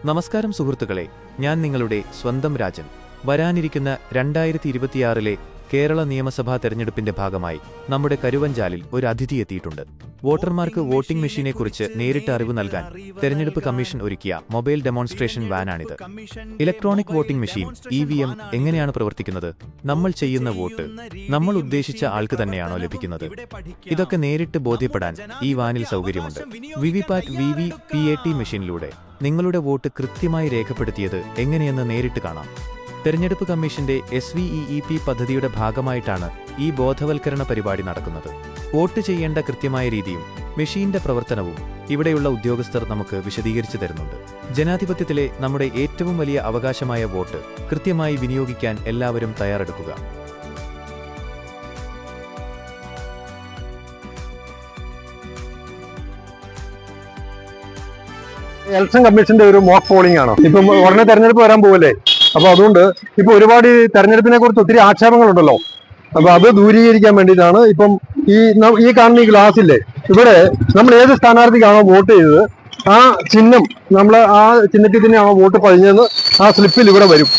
നമസ്കാരം സുഹൃത്തുക്കളെ, ഞാൻ നിങ്ങളുടെ സ്വന്തം രാജൻ. വരാനിരിക്കുന്ന 2026 കേരള നിയമസഭാ തെരഞ്ഞെടുപ്പിന്റെ ഭാഗമായി നമ്മുടെ കരുവഞ്ചാലിൽ ഒരു അതിഥി എത്തിയിട്ടുണ്ട്. വോട്ടർമാർക്ക് വോട്ടിംഗ് മെഷീനെക്കുറിച്ച് നേരിട്ട് അറിവ് നൽകാൻ തെരഞ്ഞെടുപ്പ് കമ്മീഷൻ ഒരുക്കിയ മൊബൈൽ ഡെമോൺസ്ട്രേഷൻ വാനാണിത്. ഇലക്ട്രോണിക് വോട്ടിംഗ് മെഷീൻ EVM എങ്ങനെയാണ് പ്രവർത്തിക്കുന്നത്? നമ്മൾ ചെയ്യുന്ന വോട്ട് നമ്മൾ ഉദ്ദേശിച്ച ആൾക്ക് തന്നെയാണോ ലഭിക്കുന്നത്? ഇതൊക്കെ നേരിട്ട് ബോധ്യപ്പെടാൻ ഈ വാനിൽ സൗകര്യമുണ്ട്. വിവിപാറ്റ് VVPAT മെഷീനിലൂടെ നിങ്ങളുടെ വോട്ട് കൃത്യമായി രേഖപ്പെടുത്തിയത് എങ്ങനെയെന്ന് നേരിട്ട് കാണാം. തെരഞ്ഞെടുപ്പ് കമ്മീഷന്റെ SVEEP പദ്ധതിയുടെ ഭാഗമായിട്ടാണ് ഈ ബോധവൽക്കരണ പരിപാടി നടക്കുന്നത്. വോട്ട് ചെയ്യേണ്ട കൃത്യമായ രീതിയും മെഷീന്റെ പ്രവർത്തനവും ഇവിടെയുള്ള ഉദ്യോഗസ്ഥർ നമുക്ക് വിശദീകരിച്ചു തരുന്നുണ്ട്. ജനാധിപത്യത്തിലെ നമ്മുടെ ഏറ്റവും വലിയ അവകാശമായ വോട്ട് കൃത്യമായി വിനിയോഗിക്കാൻ എല്ലാവരും തയ്യാറെടുക്കുക. ഇലക്ഷൻ കമ്മീഷന്റെ ഒരു മോക്ക് പോളിംഗ് ആണ്. ഇപ്പം ഉടനെ തെരഞ്ഞെടുപ്പ് വരാൻ പോവല്ലേ. അപ്പൊ അതുകൊണ്ട് ഇപ്പൊ ഒരുപാട് തെരഞ്ഞെടുപ്പിനെ കുറിച്ച് ഒത്തിരി ആക്ഷേപങ്ങളുണ്ടല്ലോ. അപ്പൊ അത് ദൂരീകരിക്കാൻ വേണ്ടിയിട്ടാണ് ഇപ്പം ഈ കാണുന്ന ഈ ഗ്ലാസ്സില്ലേ, ഇവിടെ നമ്മൾ ഏത് സ്ഥാനാർത്ഥിക്കാണോ വോട്ട് ചെയ്തത് ആ ചിഹ്നം നമ്മൾ ആ ചിഹ്നത്തിൽ തന്നെയാണോ വോട്ട് പതിഞ്ഞതെന്ന് ആ സ്ലിപ്പിൽ ഇവിടെ വരും.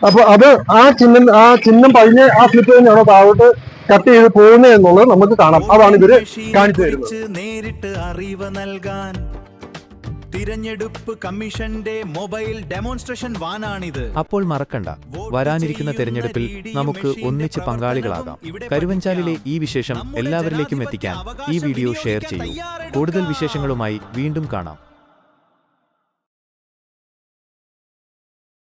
അപ്പൊ അത് ആ ചിഹ്നം പതിഞ്ഞ് ആ സ്ലിപ്പ് തന്നെയാണോ താഴോട്ട് കട്ട് ചെയ്ത് പോകുന്നത് എന്നുള്ളത് നമുക്ക് കാണാം. അതാണ് ഇവര് കാണിച്ചു തരുന്നത്. നേരിട്ട് അറിവ് നൽകാൻ തിരഞ്ഞെടുപ്പ് കമ്മീഷന്റെ മൊബൈൽ ഡെമോൺസ്ട്രേഷൻ വാനാണിത്. അപ്പോൾ മറക്കണ്ട, വരാനിരിക്കുന്ന തെരഞ്ഞെടുപ്പിൽ നമുക്ക് ഒന്നിച്ച് പങ്കാളികളാകാം. കരുവഞ്ചാലിലെ ഈ വിശേഷം എല്ലാവരിലേക്കും എത്തിക്കാൻ ഈ വീഡിയോ ഷെയർ ചെയ്യൂ. കൂടുതൽ വിശേഷങ്ങളുമായി വീണ്ടും കാണാം.